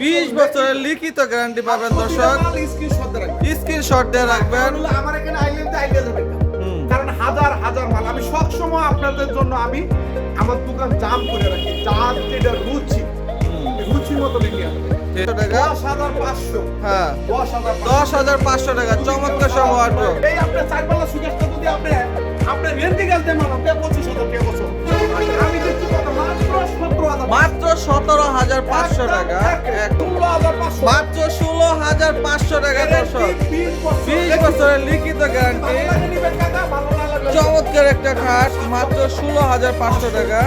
20 বছরের লিখিত গ্যারান্টি পাবেন দর্শক। স্ক্রিনশট দিয়ে রাখবেন। আমার এখানে আইডিয়া যাবে না। কারণ হাজার হাজার মাল আমি সব সময় আপনাদের জন্য আমি আমার দোকান জাম করে রাখি। যার যেটা রুচি মতো লিখে আসবে। 10,500 হ্যাঁ 10,500 টাকা চমৎকার সব ওয়ার্ডরোব। এই আপনার চার পাল্লা সুকেশটা যদি আপনি রেন্টি গেলতে মানো 25,000 টাকা বছর। আমি দিচ্ছি কত মাত্র 17,500 টাকা। মাত্র 16,500 টাকা দর্শক। 20 বছরের লিখিত গ্যারান্টি। চমৎকার একটা খাট মাত্র 16,500 টাকা।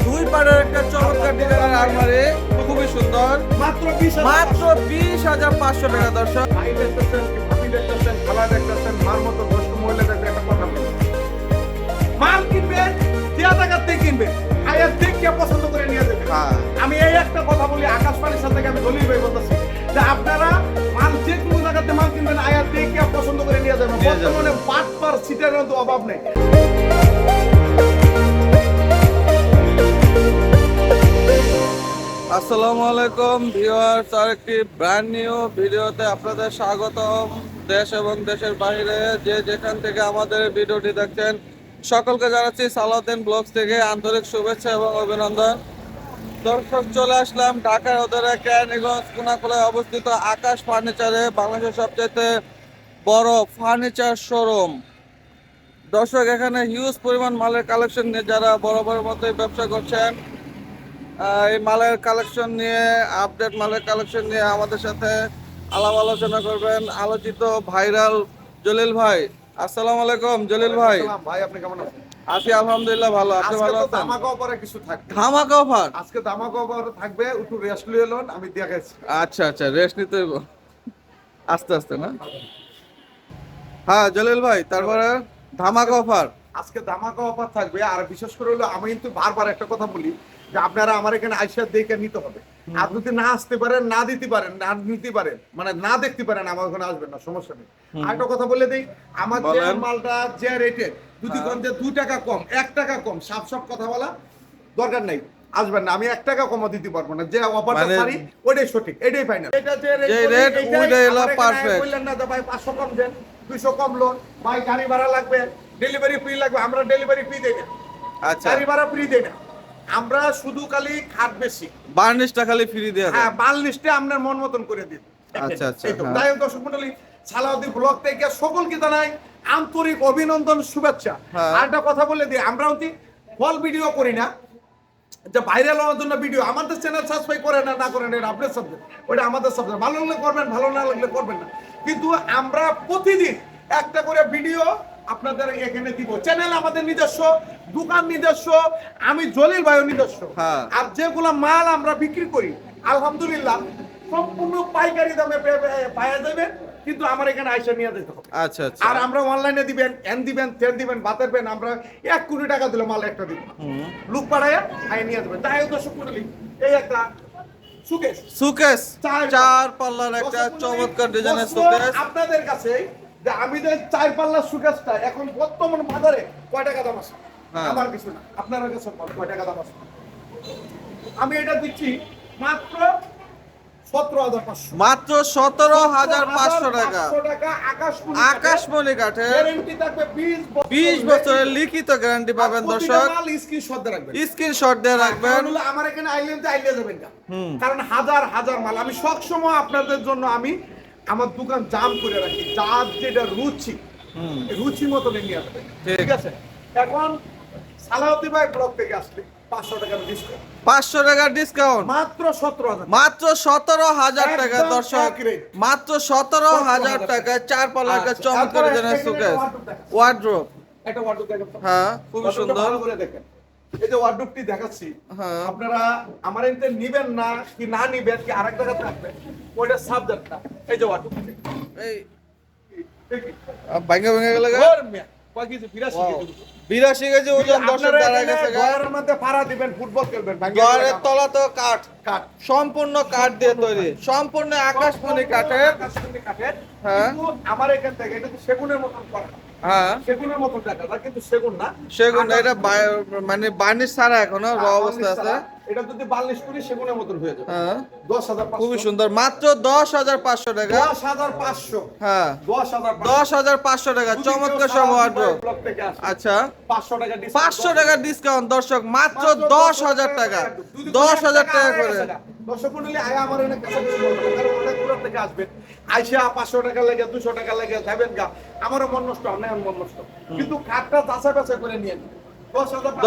দুই পাড়ের একটা চমৎকার ডিজাইনের আলমারি, খুবই সুন্দর। মাত্র 20,500 টাকা দর্শক। মাল কিনবেন দেয়া টাকাতে কিনবেন আয়ার দেখে পছন্দ করে নিয়ে যাবেন। আমি এই একটা কথা বলি, আকাশবাণীর সাথে আমি দলিল ভাই বলতেছি যে আপনারা মাল যে কোনো জায়গাতে মাল কিনবেন আয়ার দেখে পছন্দ করে নিয়ে যাবেন। বর্তমানে বাটপার সিটের তো অভাব নেই। আসসালামু আলাইকুম ভিউয়ার্স, আরেকটি ব্র্যান্ড নিউ ভিডিওতে আপনাদের স্বাগতম। দেশ এবং দেশের বাইরে যে যেখান থেকে আমাদের ভিডিওটি দেখছেন সকলকে জানাচ্ছি সালাউদ্দিন ব্লগস থেকে আন্তরিক শুভেচ্ছা এবং অভিনন্দন। দর্শক, চলে আসলাম ঢাকার ওদরে কেরানীগঞ্জ কোনাকুলায় অবস্থিত আকাশ ফার্নিচারে, বাংলাদেশের সবচেয়ে বড় ফার্নিচার শোরুম। দর্শক, এখানে হিউজ পরিমাণ মালের কালেকশন নিয়ে যারা বড় বড় মতোই ব্যবসা করছেন, এই মালের কালেকশন নিয়ে, আপডেট মালের কালেকশন নিয়ে আমাদের সাথে আলাপ আলোচনা করবেন আলোচিত ভাইরাল জলিল ভাই। আসসালামু আলাইকুম জলিল ভাই। ভাই আপনি কেমন আছেন? আছি আলহামদুলিল্লাহ ভালো। আপনি ভালো আছেন? ধামাকা অফারে কিছু থাকবে। ধামাকা অফার? আজকে ধামাকা অফার থাকবে, একটু রেস্ট নিয়ে এলেন, আমি দেখাচ্ছি। আচ্ছা আচ্ছা, রেস্ট নিতে হইব আস্তে আস্তে না? হ্যাঁ জলিল ভাই, তারপরে ধামাকা অফার। আজকে ধামাকা অফার থাকবে। আর বিশেষ করে হলো আমি কিন্তু বারবার একটা কথা বলি যে আপনারা আমার এখানে আইসা দেখে নিতে হবে। আর যদি না আসতে পারেন, না দিতে পারেন, না নিতে পারেন, মানে না দেখতে পারেন, আমার ওখানে আসবেন না, সমস্যা নেই। আরেকটা কথা বলে দেই, আমার যে মালটা যে রেটে যদি কোন যে 2 টাকা কম 1 টাকা কম সব কথা বলা দরকার নাই, আসবেন না। আমি 1 টাকা কমও দিতে পারবো না। যে অফারটা পারি ওইটাই সঠিক, এটাই ফাইনাল। এটা যে রেট ওইটাই হলো পারফেক্ট। বললেন না যে ভাই 500 কম দেন, 200 কম লোন, ভাই গাড়ি ভাড়া লাগবে, ডেলিভারি ফ্রি লাগবে, আমরা ডেলিভারি ফ্রি দেই না। আচ্ছা, গাড়ি ভাড়া ফ্রি দেই না, আমরা শুধু খালি খাট বেশি, বার্নিশটা খালি ফ্রি দেয়া যায়। হ্যাঁ বার্নিশটা আপনার মন মতন করে দিন। আচ্ছা আচ্ছা, তাই দর্শক মণ্ডলী, সালাউদ্দিন ব্লগ থেকে সকলকে জানাই আন্তরিক অভিনন্দন, শুভেচ্ছা। আর একটা কথা বলে দিই, আমরা অতি ফল ভিডিও করি না যে ভাইরাল হওয়ার জন্য ভিডিও। আমাদের চ্যানেল সাবস্ক্রাইব করেন না করেন এটা আপনাদের সাবজেক্ট, ওটা আমাদের সাবজেক্ট। ভালো লাগলে করবেন, ভালো না লাগলে করবেন না, কিন্তু আমরা প্রতিদিন একটা করে ভিডিও আপনাদের এখানে দিব। চ্যানেল আমাদের নিজস্ব, দোকান নিজস্ব, আমি জলিল ভাইও নিজস্ব। আর যেগুলো মাল আমরা বিক্রি করি আলহামদুলিল্লাহ সম্পূর্ণ পাইকারি দামে পাওয়া যাবে, কিন্তু আমার এখানে আইসা নিয়ে যেতে হবে। আচ্ছা আচ্ছা। আর আমরা অনলাইনে দিবেন, এন দিবেন, তেল দিবেন, বাতের বেন, আমরা 1 কোটি টাকা দিলে মাল একটা দিব, লুক পাড়ায় আই নিয়ে যাবেন। তাই দর্শক মণ্ডলী, এই একটা সুকেস চার পাল্লার একটা চমৎকার ডিজাইনের সুকেস আপনাদের কাছে। যে আমি যে 4 পাল্লার সুকেসটা এখন বর্তমান বাজারে কয় টাকা দাম আছে? আমার কিছু না, আপনার কাছে কয় টাকা দাম আছে? আমি এটা দিচ্ছি মাত্র 17,500। মাত্র 17,500 টাকা। আকাশমণি কাঠের গ্যারান্টি থাকবে 20 বছরের লিখিত গ্যারান্টি পাবেন দর্শক। স্ক্রিনশট দিয়ে রাখবেন। আমার এখানে আইলে যাবেন না। কারণ হাজার হাজার মাল আমি সব সময় আপনাদের জন্য আমি আমার দোকান জাম করে রাখি। যার যেটা রুচি মতো নিয়ে আসবেন, ঠিক আছে? এখন সালাউদ্দিন ভাই ব্লগ থেকে আসলে 500 টাকার ডিসকাউন্ট। 500 টাকার ডিসকাউন্ট মাত্র 17,000। মাত্র 17,000 টাকা দর্শক। মাত্র 17,000 টাকায় 4 পাল্লার একটা চমৎকার ডিজাইনের সুকেস ওয়ার্ডরোব। একটা ওয়ার্ডরোব দেখেন। হ্যাঁ, খুব সুন্দর। ভালো করে দেখেন। এই যে ওয়ার্ডরোবটি দেখাচ্ছি, আপনারা আমার এতে নিবেন না কি না নিবেন কি আরেক জায়গা থাকবে, ওইটা সাবজেক্ট না। এই যে ওয়ার্ডরোব, এই ভাঙা ভাঙা গেল কয় কেজি? 82 কেজি ওজন। দর্শক দাঁড়ায় গেছে। ঘরের মধ্যে ভাড়া দিবেন, ফুটবল খেলবেন, ঘরের তলা তো কাঠ, সম্পূর্ণ কাঠ দিয়ে তৈরি, সম্পূর্ণ আকাশমণি কাঠের। হ্যাঁ, কিন্তু আমার এখান থেকে এটা সেগুনের মতন করা। হ্যাঁ, সেগুনের মতন দেখা, কিন্তু সেগুন না, সেগুন না, এটা মানে বার্নিশ ছাড়া এখনো র অবস্থা আছে। এটা যদি 42 করি সেগুনের মতন হয়ে যাবে। হ্যাঁ 10,500 খুবই সুন্দর, মাত্র 10,500 টাকা। 10,500 হ্যাঁ 10,500 10,500 টাকা, চমৎকার সব ওয়ার্ড্রোব। আচ্ছা 500 টাকা 500 টাকা ডিসকাউন্ট দর্শক, মাত্র 10,000 টাকা, 10,000 টাকা করে। দর্শক মণ্ডলী আয় আমার অনেক কাছাকাছি বলবো, কারণ অনেক দূর থেকে আসবেন, আইসা 500 টাকা লাগে 200 টাকা লাগে যাবেন গা, আমারও মন নষ্ট, আপনার মন নষ্ট, কিন্তু কাঠটা যাচাই বাছাই করে নিয়ে নিন।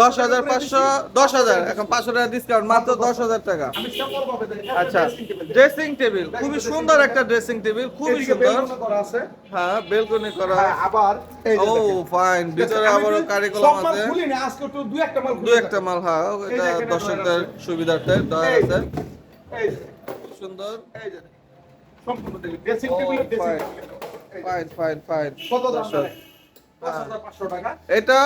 10,500 10,000, এখন 500 টাকা ডিসকাউন্ট, মাত্র 10,000 টাকা। আমি সাপোর্ট পাবে দেখেন। আচ্ছা ড্রেসিং টেবিল, খুবই সুন্দর একটা ড্রেসিং টেবিল, খুবই এদিকে সুন্দর। বেলকনি করা আছে। হ্যাঁ বেলকনি করা। হ্যাঁ, আবার এই যে ও দেখেন। ফাইন, ভিতরে আমি আবারও যদি কারিকুলাম সব মাল আছে, খুলি না, আজকে একটু দুই একটা মাল দু খুলে একটা মাল। হ্যাঁ এই এটা যে এখানে দর্শকদের ড্রয়ার আছে। সুবিধার্থে দেওয়া এই আছে, এই যে, খুব সুন্দর। এই যে সম্পূর্ণ দেখি ড্রেসিং ও, table, dressing fine. Table. Fine fine fine. কত দাম দর্শক জানেন? 10,500 টাকা। এটা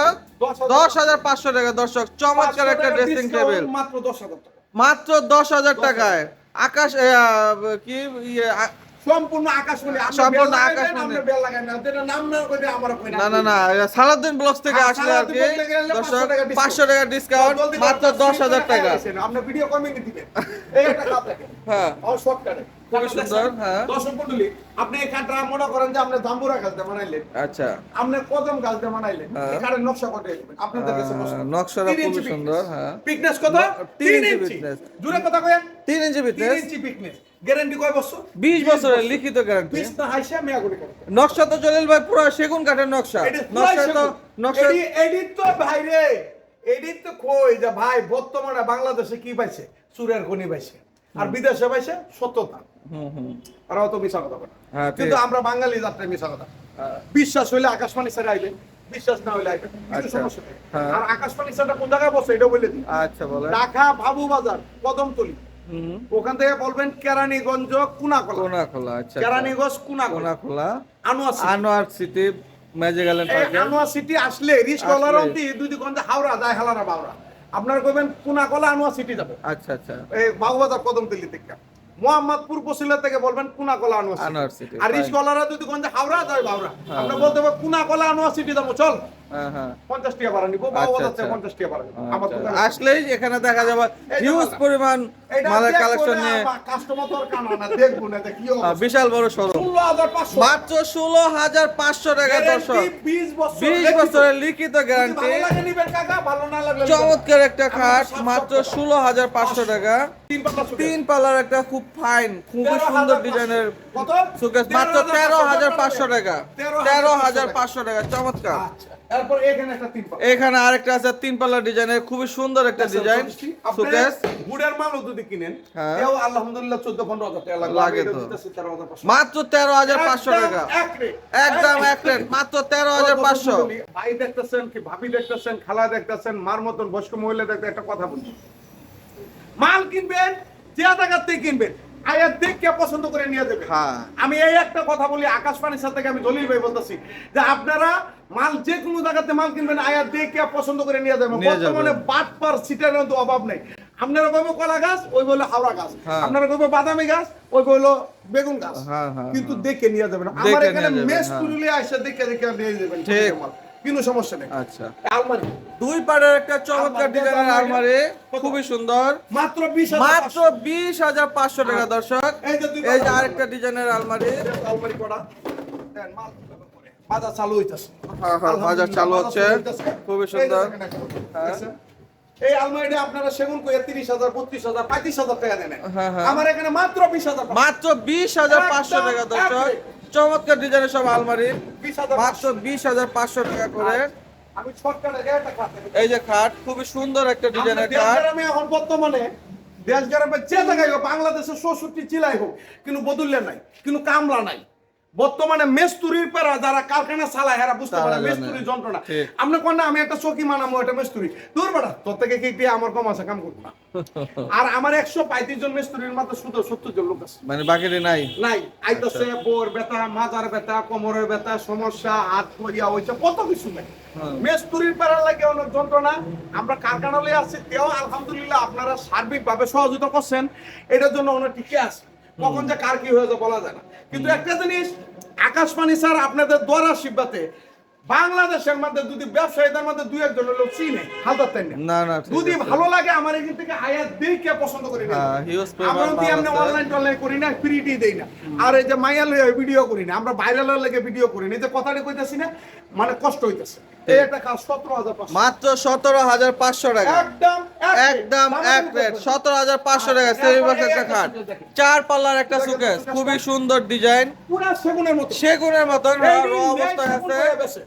10,500 টাকা দর্শক, চমৎকার 500 একটা টাকা ড্রেসিং discount, টেবিল, মাত্র 10,000 টাকা। মাত্র 10,000 টাকায়। আকাশ কি ইয়ে, সম্পূর্ণ আকাশমণি, আপনি সম্পূর্ণ বেল লাগাইবেন, আকাশমণি। আপনি বেল লাগাইবেন না, যেটা নাম না করে আমার কই না না না, এটা সালাউদ্দিন ব্লগস থেকে হ্যাঁ, আসলে আর কি। সালাউদ্দিন ব্লগস থেকে এলে দর্শক 500 টাকা 500 টাকা ডিসকাউন্ট, মাত্র 10,000 টাকা। আপনি ভিডিও কমিয়ে দিবেন, এই একটা কাপ দেখেন। হ্যাঁ আর শর্টকাটে খুবই সুন্দর। হ্যাঁ দর্শক মণ্ডলী, আপনি এই কাঠটা মনে করেন যে আপনি জাম্বুরা গাছ দিয়ে বানাইলেন, আচ্ছা আপনি কদম গাছ দিয়ে বানাইলেন, হ্যাঁ। এই কাঠের নকশা করে দিবেন, আপনাদের কাছে প্রশ্ন। নকশাটা 3 খুবই ইঞ্চি সুন্দর। thickness। হ্যাঁ thickness কত? 3 3 ইঞ্চি ইঞ্চি। thickness। জুড়ে কথা কয়েন? 3 ইঞ্চি 3 ফিটনেস, ইঞ্চি thickness। গ্যারান্টি কয় বছর? 20 বছরের লিখিত গ্যারান্টি। পিস্তা হাইসা মেয়াগুলি করে। নকশা তো জলিল ভাই পুরো সেগুন কাঠের নকশা। নকশা তো নকশা এডিট তো ভাই রে, এডিট তো কই যে ভাই বর্তমানে বাংলাদেশে কি পাইছে? চুরের খনি পাইছে, আর বিদেশে পাইছে সত্যতা। আর অত মিছা কথা বলে। হ্যাঁ, ঠিক। কিন্তু আমরা বাঙালি যাত্রায় মিছা কথা। বিশ্বাস হইলে আকাশবাণী ছেড়ে আইবেন, বিশ্বাস না হইলে আইবেন, কিছু আচ্ছা। সমস্যা নেই। হ্যাঁ। আর আকাশবাণী ছেড়ে কোন জায়গায় বসে এটা বলে দিই। আচ্ছা বলে। ঢাকা বাবু বাজার কদমতলি, ওখান থেকে বলবেন কেরানীগঞ্জ কুনাকলা। কোনা খোলা। আচ্ছা কেরানীগঞ্জ কুনাকলা, কোনা খোলা, Anwar city. Anwar city magic island এই পার্কে। আনোয়ার সিটি আসলে রিস্কলার অন্তি দুই দিক অন্তে হাওড়া যায়, হালারা বাউরা। আপনারা কইবেন কুনাকলা আনোয়ার সিটি যাবে। আচ্ছা আচ্ছা এই বাবুবাজার কদমতলি থেকে মোহাম্মদপুর বসিলা থেকে বলবেন কুনাকলা আনোয়ার আনোয়ার সিটি। সিটি, আর fine. রিস্কলাররা যদি কোন হাওড়া যায় বাউরা, হ্যাঁ। আমরা বলতে হবে কুনাকলা আনোয়ার সিটি যাবো, চল হ্যাঁ হ্যাঁ 50 টাকা ভাড়া নিব, আচ্ছা, বাবুবাজার আচ্ছা। থেকে 50 টাকা ভাড়া নিব। আমার আচ্ছা। দোকানে আসলেই এখানে দেখা যাবে এই যে হিউজ মালা। পরিমাণ এটা মালের দেখবো কালেকশন না, নিয়ে কাস্টমার তো আর কানা না, দেখবো না যে কি অবস্থা। বিশাল বড় শোরুম, 16,500 মাত্র 16,500 টাকা দর্শক, গ্যারান্টি 20 বছর 20 লিখিত। বছরের লিখিত যদি গ্যারান্টি। ভালো লাগে নিবেন কাকা, ভালো না লাগলে নিবেন না। চমৎকার একটা খাট, আমাদের মাত্র 700 16,500 টাকা। 3 পাতা সুকেস। 3 পাল্লার একটা খুব ফাইন, খুবই সুন্দর ডিজাইনের কত? সুকেস, মাত্র 13,500 টাকা। 13,500 13,500 টাকা, চমৎকার। আচ্ছা, এরপর এখানে একটা 3 পাতা। এখানে আরেকটা আছে 3 পাল্লার ডিজাইনের, খুবই সুন্দর একটা ডিজাইন সুকেস। গুড়ের মালও যদি কিনেন, হ্যাঁ। এও আলহামদুলিল্লাহ 14-15 হাজার টাকা লাগবে। লাগে আমি এটা তো। দিতেছি 13,500 মাত্র 13,500 টাকা, এক রেট। একদম এক রেট, মাত্র 13,500। ভাই দেখতেছেন কি ভাবি দেখতেছেন, খালা দেখতেছেন, মার মতন বয়স্ক মহিলা দেখতে, একটা কথা বলি, মাল কিনবেন যে জায়গার থেকে কিনবেন, আয়াত দেখে পছন্দ করে নিয়ে যাবেন। হ্যাঁ। আমি এই একটা কথা বলি, আকাশবাণীর সাথে আমি দলিল ভাই বলতেছি যে আপনারা মাল যে কোনো জায়গাতে মাল কিনবেন, আয়াত দেখে পছন্দ করে নিয়ে যাবেন। নিয়ে যাবেন। বর্তমানে বাটপার সিটের তো অভাব নেই। আপনারা কইবো কলা গাছ, ওই বলে হাওড়া গাছ। হ্যাঁ। আপনারা কইবো বাদামি গাছ, ওই বললো বেগুন গাছ। হ্যাঁ, হ্যাঁ, কিন্তু হ্যাঁ। দেখে নিয়ে যাবেন। দেখে আমার নিয়ে এখানে যাবেন, মেস হ্যাঁ। তুলে আসে দেখে দেখে নিয়ে যাবেন। ঠিক। কোনো সমস্যা নেই। আচ্ছা, আলমারি দুই পাড়ের একটা চমৎকার আলমারি, ডিজাইনের আলমারি, খুবই সুন্দর, মাত্র 20,000 মাত্র 20,500 টাকা দর্শক। এই যে দুই এই যে পাল্লা। আরেকটা ডিজাইনের আলমারি। আলমারি করা দেন, মাল বাজার চালু হইতাছে। হ্যাঁ, হ্যাঁ, বাজার চালু হচ্ছে। খুবই সুন্দর। হ্যাঁ। এই আলমারিটা আপনারা সেগুন কইয়া 30,000, 32,000, 35,000 টাকা দেন। হ্যাঁ, হ্যাঁ। আমার এখানে মাত্র 20,000 টাকা। মাত্র 20,500 টাকা দর্শক, চমৎকার ডিজাইনের সব আলমারি, 20,000 মাত্র 20,500 টাকা করে। আমি শর্টকাটে একটা খাট দেব। এই যে খাট, খুবই সুন্দর একটা ডিজাইনের আমাদের খাট। দেশগ্রামে এখন বর্তমানে দেশগ্রামে যে জায়গায় হোক, বাংলাদেশের 64 জেলায় হোক, কিন্তু বদুল্য নাই, কিন্তু কামলা নাই। বর্তমানে মেস্তুরির পেরা যারা কারখানা চালায় হেরা বুঝতে তারা পারে জানে। মেস্তুরির যন্ত্রণা। ঠিক। আপনি কোন না আমি একটা চকি মানামো, একটা মেস্তুরি দূর বেড়া, তোর থেকে কি দিয়ে আমার কম আছে, কাম করবো না। আর আমার 135 জন মেস্তুরির মাত্র শুধু 70 জন লোক আছে। মানে বাকিটি নাই। নাই আইতাছে বোর ব্যথা, মাজার ব্যথা, কোমরের ব্যথা, সমস্যা, হাত করিয়া হইছে, কত কিছু নাই। মেস্তুরির পেরা লাগে অনেক যন্ত্রণা। আমরা কারখানালে আছি, তেও আলহামদুলিল্লাহ আপনারা সার্বিক ভাবে সহযোগিতা করছেন, এটার জন্য অনেক টিকে আছে। কখন যে কার কি হয়ে যায় বলা যায় না। কিন্তু একটা জিনিস, আকাশবাণী স্যার আপনাদের দ্বারা শিববাতে বাংলাদেশের মধ্যে যদি ব্যবসায়ীদের মধ্যে দুই একজন লোক চিনে হালদার তাই না না ঠিক যদি আছে। ভালো লাগে আমার এখান থেকে আয়াত দেখে পছন্দ করি না হ্যাঁ হিউজ আমরা পরিমাণ যদি মাল আমরা আছে। অনলাইন টনলাইন করি না ফ্রিটি দেই না আর এই যে মাইয়া লইয়া ভিডিও করি না আমরা ভাইরাল লেগে ভিডিও করি না এই যে কথাটা কইতাছি না মানে কষ্ট হইতাছে এই একটা কাজ 17,500 মাত্র 17,500 টাকা একদম এক রেট 17,500 টাকা সেমিবক্স একটা খাট, 4 পাল্লার একটা সুকেস, খুবই সুন্দর ডিজাইন, পুরা সেগুনের মতো সেগুনের মতন র অবস্থায় আছে।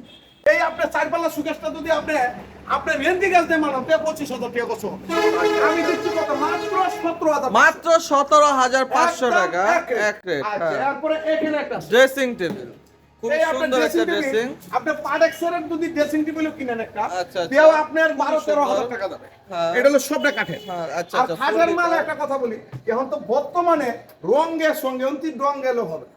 এই আপনার চার পাল্লা সুকেশটা যদি আপনি আপনার রেন্টি গাছ দিয়ে মানান তো 25,000 টাকা কত আমি দিচ্ছি কত মাত্র 17,000 মাত্র 17,500 টাকা এক রেট। আচ্ছা তারপরে এখানে একটা আছে। ড্রেসিং টেবিল, খুব এই আপনার সুন্দর একটা ড্রেসিং ড্রেসিং। আপনি পাডেক্সের যদি ড্রেসিং টেবিল কিনেন একটা আচ্ছা, আচ্ছা। দেও আপনার 12-13,000 টাকা যাবে হ্যাঁ। এটা হলো সবটা কাঠের হ্যাঁ, আচ্ছা, আর আচ্ছা, খাটের ফুল মাল দিতে। একটা কথা বলি এখন তো বর্তমানে রঙের সঙ্গে অন্তিম রং গেলেও হবে না।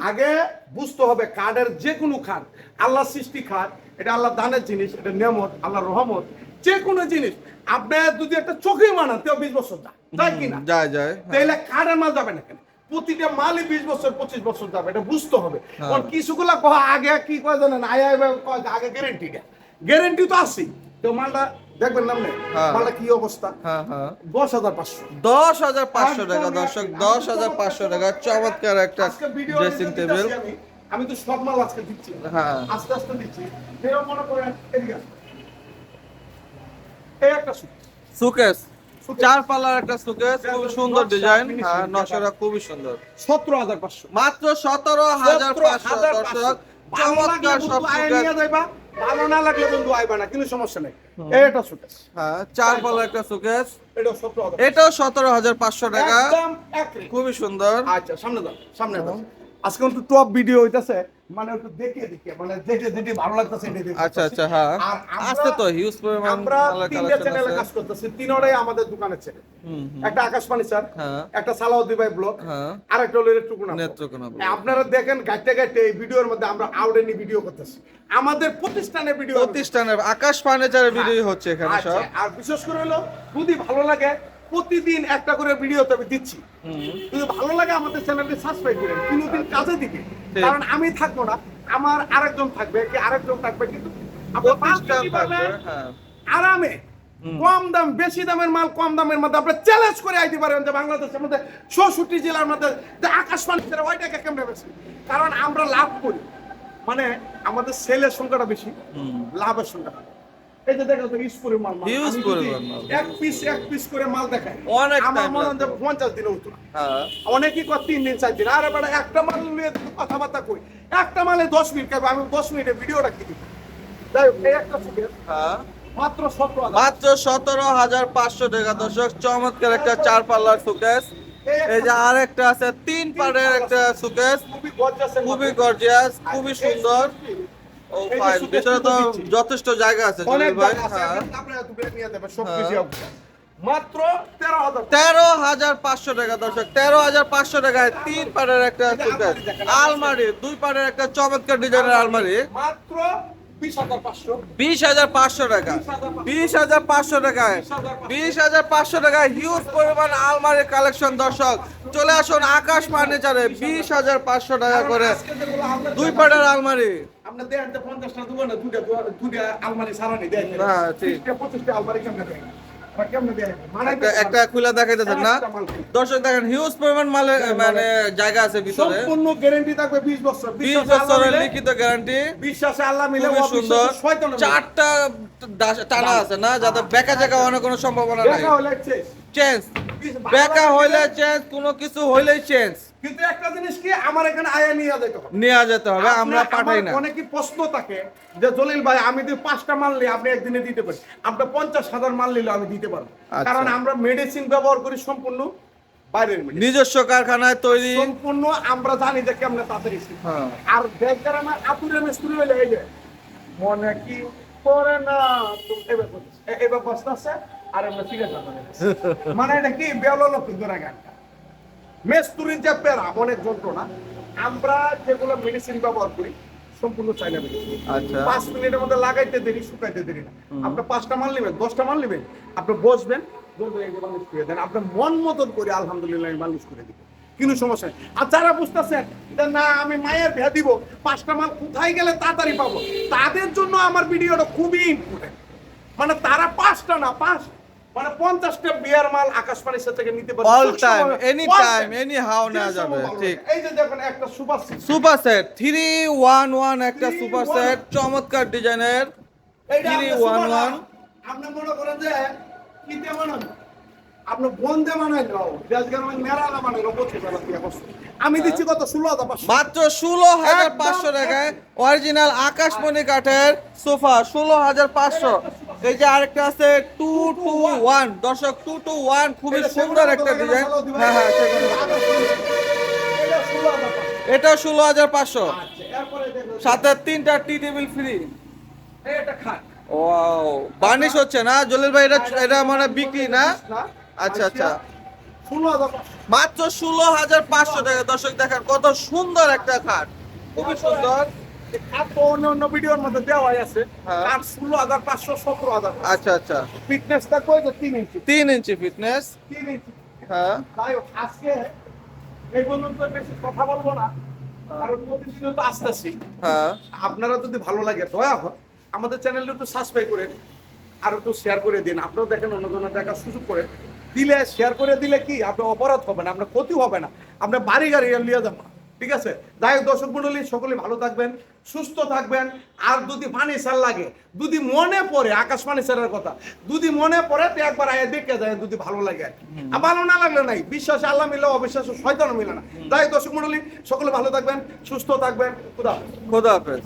আগে বুঝতে হবে কাঠের যে কোনো খাট আল্লাহ সৃষ্টি খাট এটা আল্লাহ দানের জিনিস এটা নিয়ামত আল্লাহ রহমত যে কোনো জিনিস আপনি যদি একটা চোখে মানান তেও 20 বছর যায় কিনা যায় যায়। তাইলে কাঠের মাল যাবে না কেন প্রতিটা মালই 20 বছর 25 বছর যাবে এটা বুঝতে হবে কারণ কিছুগুলা কয় আগে কি কয় জানেন আগে গ্যারান্টি তো আছে তো মালটা দেখবেন না আপনি হ্যাঁ। মালটা কি অবস্থা হ্যাঁ হ্যাঁ 10,500 10,500 টাকা দর্শক, 10,500 টাকা চমৎকার একটা আজকে ভিডিও ড্রেসিং টেবিল। আমি তো সব মাল আজকে দিচ্ছি হ্যাঁ। আস্তে আস্তে দিচ্ছি যেরকম মনে করেন এদিকে আসুন। এই একটা সুকেস, সুকেস। 4 পাল্লার একটা সুকেস, খুব সুন্দর নকশা, ডিজাইন। finishing, হ্যাঁ নকশাটা খুবই সুন্দর। 17,500 মাত্র 17,500 দর্শক, চমৎকার সব সুকেস। ভালো না লাগলে বন্ধু আইবা না কিন্তু সমস্যা নেই এই একটা সুকেস হ্যাঁ 4 পাল্লার একটা সুকেস, এটা 17,000 এটাও 17,500 টাকা, একদম এক রেট। খুবই সুন্দর। আচ্ছা সামনে যাও সামনে যাও আজকে একটু টপ ভিডিও হইতাছে মানে একটু দেখে দেখে মানে যেটা যেটা ভালো লাগতাছে এটা দেখে আচ্ছা আচ্ছা হ্যাঁ আর আমরা- আসতে তো হিউজ পরিমাণ আমরা মালের তিনটা কালেকশন চ্যানেলে কাজ আছে। করতেছি তিনটাই আমাদের দোকানের চ্যানেল একটা আকাশবাণী স্যার হ্যাঁ। একটা সালাউদ্দি ভাই ব্লগ হ্যাঁ। আর একটা হলো নেত্রকোনা blog। নেত্রকোনা blog। আপনারা দেখেন গাইতে গাইতে এই ভিডিওর মধ্যে আমরা আউডেনি ভিডিও করতেছি আমাদের প্রতিষ্ঠানের ভিডিও প্রতিষ্ঠানের আকাশ ফার্নিচারের ভিডিও হচ্ছে এখানে আচ্ছা, সব। আর বিশেষ করে হলো যদি ভালো লাগে প্রতিদিন একটা করে ভিডিও তো আমি দিচ্ছি যদি ভালো লাগে আমাদের চ্যানেলটি সাবস্ক্রাইব করেন কোনোদিন কাজে দিকে ঠিক। কারণ আমি থাকবো না আমার আরেকজন থাকবে কি আরেকজন থাকবে কিন্তু আপনারা প্রতিষ্ঠান পাঁচটা থাকবে, পাবেন, হ্যাঁ। আরামে কম দাম বেশি দামের মাল কম দামের মধ্যে আপনি চ্যালেঞ্জ করে আইতে পারেন যে বাংলাদেশের মধ্যে 64 জেলার মধ্যে যে আকাশবাণী ছেড়ে ওইটাকে কেমনে বেশি কারণ আমরা লাভ করি মানে আমাদের সেলের সংখ্যাটা বেশি লাভের সংখ্যাটা এই যে দেখো তো ইউজপুরের মাল Huge আমি যদি পরিমাণ মাল। এক পিস করে মাল দেখাই অনেক আমার time মনে হয় যে লাগবে। 50 দিনে হতো না হ্যাঁ অনেকেই কয় 3 দিন 4 দিন আরে বেটা একটা মাল নিয়ে কথাবার্তা কই একটা মালে 10 মিনিট খাবে আমি 10 মিনিটে ভিডিওটা কি দিই তাই এই একটা সুবিধা হ্যাঁ মাত্র 17,000 মাত্র 17,500 টাকা দর্শক, চমৎকার একটা 4 পাল্লার সুকেস। এই যে আরেকটা আছে 3 পারের একটা সুকেস, খুবই গর্জাস খুবই গর্জিয়াস, খুবই সুন্দর। ও এই যে ফাইন, suitcase ভিতরে তো গুলো দিচ্ছি। যথেষ্ট জায়গা আছে অনেক জলিল ভাই। জায়গা আছে হ্যাঁ আপনারা দুপুরে নিয়ে যাবেন সব হ্যাঁ। কিছু মাত্র 13,000 13,500 টাকা দর্শক, 13,500 টাকায় 3 পারের একটা সুকেস, আলমারি 2 পারের একটা চমৎকার ডিজাইনের আলমারি, মাত্র 20,500 20,500 টাকা, 20,500 টাকায়, 20,500 টাকায় হিউজ পরিমাণ আলমারির কালেকশন দর্শক। চলে আসুন আকাশ ফার্নিচারে, 20,500 টাকা করে আজকে যেগুলো আমরা 2 পারের আলমারি। আমরা দেন তো 50টা দেবো না দুটা আলমারি সারানি দেন হ্যাঁ, ঠিক। 25টা আলমারি কেমনে দেন আর কেমনে দেন মানে একটা খুলে দেখাইতেছেন না দর্শক, দেখেন হিউজ পরিমাণ মালের মানে জায়গা আছে ভিতরে, সম্পূর্ণ গ্যারান্টি থাকবে 20 বছর 20 বছরের লিখিত গ্যারান্টি, বিশ্বাসে আল্লাহ মিলে খুবই সুন্দর। শয়তান 4টা টানা আছে না, যাতে বেকা জায়গা হওয়ার কোনো সম্ভাবনা নাই। দেখা হলে শেষ চেঞ্জ বেকা হইলে চেঞ্জ, কোনো কিছু হইলেই চেঞ্জ কিন্তু একটা জিনিস কি আমার এখানে আয়া নিয়ে যেতে হবে নিয়ে যেতে হবে, আমরা পাঠাই না। অনেকই প্রশ্ন থাকে যে জলিল ভাই আমি যদি 5টা মাল নিই আপনি একদিনে দিতে পারেন আপনি 50,000 মাল নিলে আমি দিতে পারবো আচ্ছা। কারণ আমরা মেডিসিন ব্যবহার করি সম্পূর্ণ বাইরের medicine। নিজস্ব কারখানায় তৈরি। সম্পূর্ণ আমরা জানি যে কেমনে তাড়াতাড়ি শিখতে হয়। হ্যাঁ। আর বেকার আমার আতুরে মিস্ত্রি হইলে এই যে মনে কি করে না তুমি এবার বসতে আছে আর আমরা ফিরে যাবো মানে এটা কি বেলো লোক ধরে গানটা মেস্তুরির যে পেরা অনেক যন্ত্রণা আমরা যেগুলো মেডিসিন ব্যবহার করি সম্পূর্ণ চাইনা মেডিসিন আচ্ছা 5 মিনিটের মধ্যে লাগাইতে দেরি শুকাইতে দেরি না আপনি 5টা মাল নেবেন 10টা মাল নেবেন আপনি বসবেন বলবেন এই যে মালিশ করে দেন আপনি মন মতন করে আলহামদুলিল্লাহ আমি মালিশ করে দিব কিন্তু সমস্যা নেই। আর যারা বুঝতেছেন যে না আমি মায়ের ভেয়া দিব, 5টা মাল কোথায় গেলে তাড়াতাড়ি পাবো, তাদের জন্য আমার ভিডিওটা খুবই ইম্পর্টেন্ট। মানে তারা 5টা না 5 মানে 50টা বিয়ার মাল আকাশবাণীর সাথে থেকে নিতে পারবে all time, any time, any how নেওয়া যাবে। ঠিক। এই যে দেখেন একটা সুপার সুপার সেট 311 একটা সুপার 311 সেট, চমৎকার ডিজাইনের। এইটা আপনি 311 আপনি মনে করেন যে কিতে বানানো আপনি বন্ধে বানাই দাও, দেশ গ্রামে মেরালা বানাই দাও, 25,000 টাকা কষ্ট। আমি দিচ্ছি কত 16,500 মাত্র 16,500 টাকায় অরিজিনাল আকাশমণি কাঠের সোফা 16,500। এই যে আরেকটা আছে 221, দর্শক 221 খুবই সুন্দর একটা ডিজাইন। হ্যাঁ হ্যাঁ, এটা 16,500। এরপরে দেখো সাথে 3টা টি টেবিল ফ্রি। এটা খাট ওয়াও, বার্নিশ হচ্ছে না জলিল ভাই? এটা মানে বিক্রি না? আচ্ছা আচ্ছা। 16,500 মাত্র 16,500 টাকা। দর্শক দেখেন কত সুন্দর একটা খাট, খুবই সুন্দর। খাট তো অন্য অন্য ভিডিওর মধ্যে দেওয়া আছে। হ্যাঁ। খাট 16,500 17,000। আচ্ছা আচ্ছা, ফিটনেস থাকবে যে 3 ইঞ্চি 3 ইঞ্চি ফিটনেস। 3 ইঞ্চি। হ্যাঁ তাই আজকে এই পর্যন্ত বেশি কথা বলবো না, কারণ প্রতিদিন তো আসতেছি। হ্যাঁ। আপনারা যদি ভালো লাগে দয়া হয় আমাদের চ্যানেলটা একটু সাবস্ক্রাইব করে আর একটু শেয়ার করে দিন। আপনারাও দেখেন, অন্যজনের দেখার সুযোগ করে দিলে, শেয়ার করে দিলে কি আপনার অপরাধ হবে না, আপনার ক্ষতি হবে না, আপনার বাড়ি গাড়ি নিয়ে যাবো না। ঠিক আছে? যাই হোক দর্শক মন্ডলী, সকলে ভালো থাকবেন, সুস্থ থাকবেন। আর যদি ফার্নিচার লাগে, যদি মনে পড়ে আকাশ ফার্নিচারের কথা, যদি মনে পড়ে তো একবার আয় দেখে যায়, যদি ভালো লাগে আর কি। আর ভালো না লাগলে নাই, বিশ্বাসে আল্লাহ মিলে, অবিশ্বাসে শয়তানও মিলে না। যাই হোক দর্শক মন্ডলী, সকলে ভালো থাকবেন, সুস্থ থাকবেন। খুদা হাফেজ। খোদা হাফেজ।